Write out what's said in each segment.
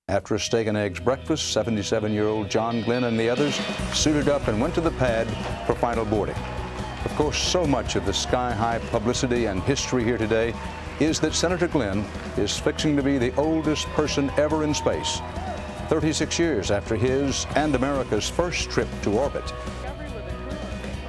After a steak and eggs breakfast, 77-year-old John Glenn and the others suited up and went to the pad for final boarding. Of course, so much of the sky-high publicity and history here today is that Senator Glenn is fixing to be the oldest person ever in space, 36 years after his and America's first trip to orbit.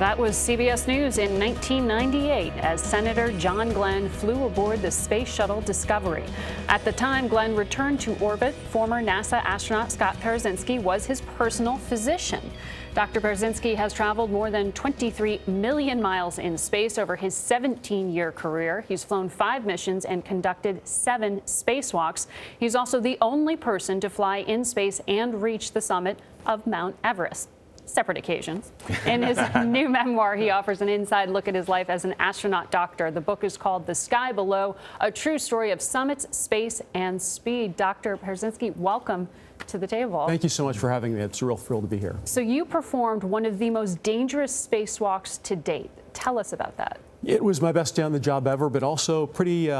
That was CBS News in 1998 as Senator John Glenn flew aboard the Space Shuttle Discovery. At the time Glenn returned to orbit, former NASA astronaut Scott Parazynski was his personal physician. Dr. Parazynski has traveled more than 23 million miles in space over his 17-year career. He's flown 5 missions and conducted 7 spacewalks. He's also the only person to fly in space and reach the summit of Mount Everest. Separate occasions. In his new memoir, he offers an inside look at his life as an astronaut doctor. The book is called The Sky Below, a true story of summits, space, and speed. Dr. Parazynski, welcome to the table. Thank you so much for having me. It's a real thrill to be here. So you performed one of the most dangerous spacewalks to date. Tell us about that. It was my best day on the job ever, but also pretty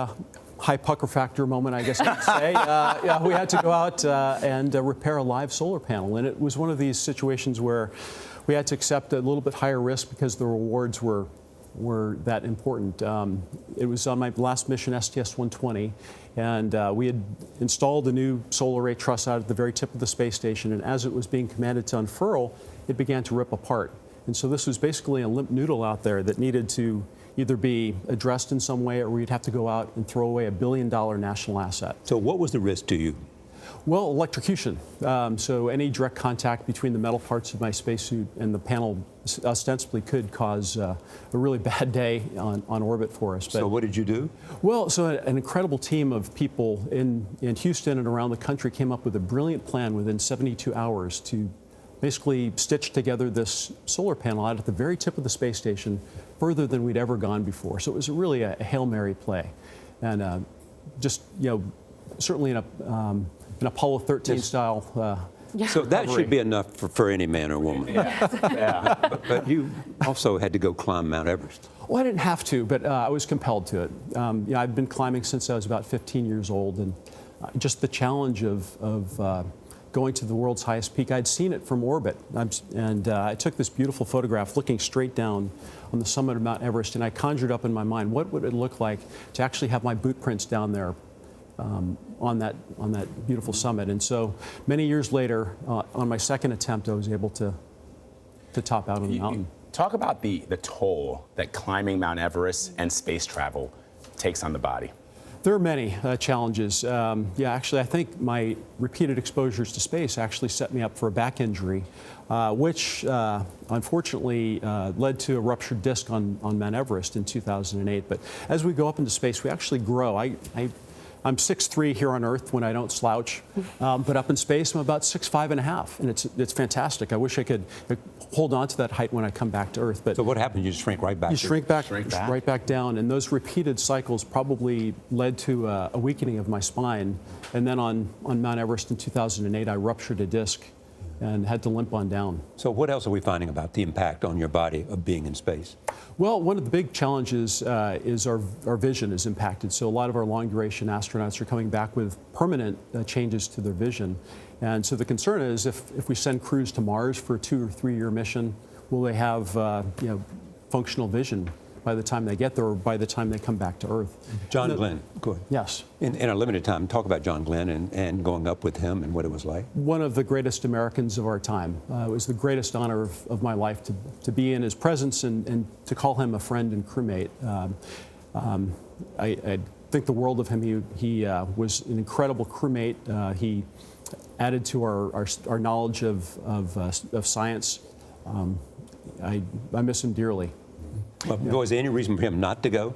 high pucker factor moment, I guess I could say. Yeah, we had to go out and repair a live solar panel, and it was one of these situations where we had to accept a little bit higher risk because the rewards were that important. It was on my last mission, STS-120, and we had installed a new solar array truss out at the very tip of the space station, and as it was being commanded to unfurl, it began to rip apart. And so this was basically a limp noodle out there that needed to either be addressed in some way or we'd have to go out and throw away $1 billion national asset. So what was the risk to you? Well, electrocution. So any direct contact between the metal parts of my spacesuit and the panel ostensibly could cause a really bad day on orbit for us. So what did you do? Well, so an incredible team of people in Houston and around the country came up with a brilliant plan within 72 hours to basically stitch together this solar panel out at the very tip of the space station, further than we'd ever gone before. So it was really a Hail Mary play. And just, you know, certainly in an Apollo 13 style So that should be enough for any man or woman. Yeah. But you also had to go climb Mount Everest. Well, I didn't have to, but I was compelled to it. You know, I've been climbing since I was about 15 years old, and just the challenge of going to the world's highest peak. I'd seen it from orbit, and I took this beautiful photograph looking straight down on the summit of Mount Everest, and I conjured up in my mind what would it look like to actually have my boot prints down there on that beautiful summit. And so many years later, on my second attempt, I was able to top out on the mountain. Talk about the toll that climbing Mount Everest and space travel takes on the body. There are many challenges. Yeah, actually, I think my repeated exposures to space actually set me up for a back injury, which unfortunately led to a ruptured disc on Mount Everest in 2008. But as we go up into space, we actually grow. I'm 6'3" here on Earth when I don't slouch, but up in space I'm about 6'5½", and it's fantastic. I wish I could hold on to that height when I come back to Earth. But so what happened? You shrink right back. You shrink back, right back down, and those repeated cycles probably led to a weakening of my spine. And then on Mount Everest in 2008, I ruptured a disc and had to limp on down. So what else are we finding about the impact on your body of being in space? Well, one of the big challenges is our vision is impacted. So a lot of our long-duration astronauts are coming back with permanent changes to their vision. And so the concern is if we send crews to Mars for a 2 or 3 year mission, will they have you know, functional vision by the time they get there or by the time they come back to Earth? John Glenn, go ahead. Yes. In our limited time, talk about John Glenn and going up with him and what it was like. One of the greatest Americans of our time. It was the greatest honor of my life to be in his presence and to call him a friend and crewmate. I think the world of him. He was an incredible crewmate. He added to our knowledge of science. I miss him dearly. Well, was there any reason for him not to go?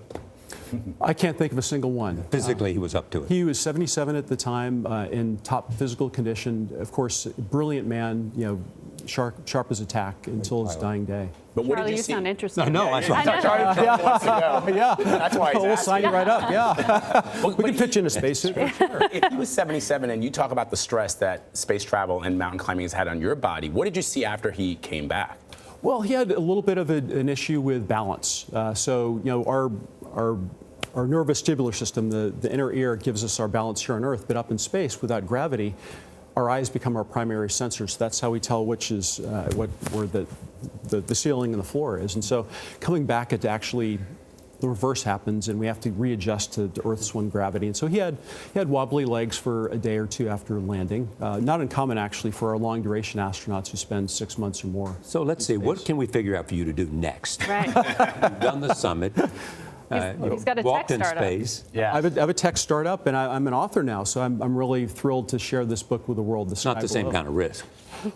I can't think of a single one. Physically, he was up to it. He was 77 at the time, in top physical condition. Of course, brilliant man, you know, sharp as a tack until his dying day. But what Charlie, did you sound see? interested. No, that's right. Charlie wants to go. Yeah, That's why he's we'll asking. sign you right up. Yeah, we can fit you in a spacesuit. Sure. If he was 77 and you talk about the stress that space travel and mountain climbing has had on your body, what did you see after he came back? Well, he had a little bit of an issue with balance. So, you know, our nervous vestibular system, the inner ear, gives us our balance here on Earth, but up in space, without gravity, our eyes become our primary sensors. That's how we tell which is where the ceiling and the floor is. And so coming back, it actually the reverse happens, and we have to readjust to Earth's one gravity. And so he had wobbly legs for a day or two after landing. Not uncommon, actually, for our long-duration astronauts who spend 6 months or more. So let's see, what can we figure out for you to do next? Right. You've done the summit. He's got a walked tech in startup. space. Yeah. I have a tech startup, and I'm an author now, so I'm really thrilled to share this book with the world. It's not the same kind of risk.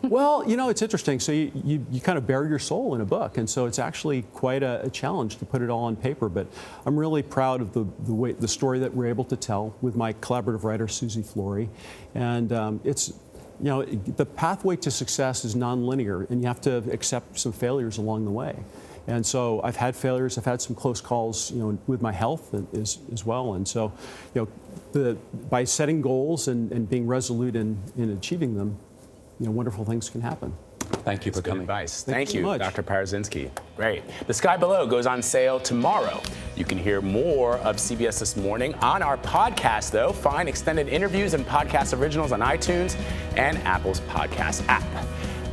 Well, you know, it's interesting. So you kind of bare your soul in a book, and so it's actually quite a challenge to put it all on paper. But I'm really proud of the story that we're able to tell with my collaborative writer, Susie Flory. And it's, you know, the pathway to success is nonlinear, and you have to accept some failures along the way. And so I've had failures. I've had some close calls, you know, with my health as well. And so, you know, by setting goals and being resolute in achieving them, you know, wonderful things can happen. Thank you for Good coming. advice. Thank Thank you you, so much. Dr. Parazynski. Great. The Sky Below goes on sale tomorrow. You can hear more of CBS This Morning on our podcast, though. Find extended interviews and podcast originals on iTunes and Apple's podcast app.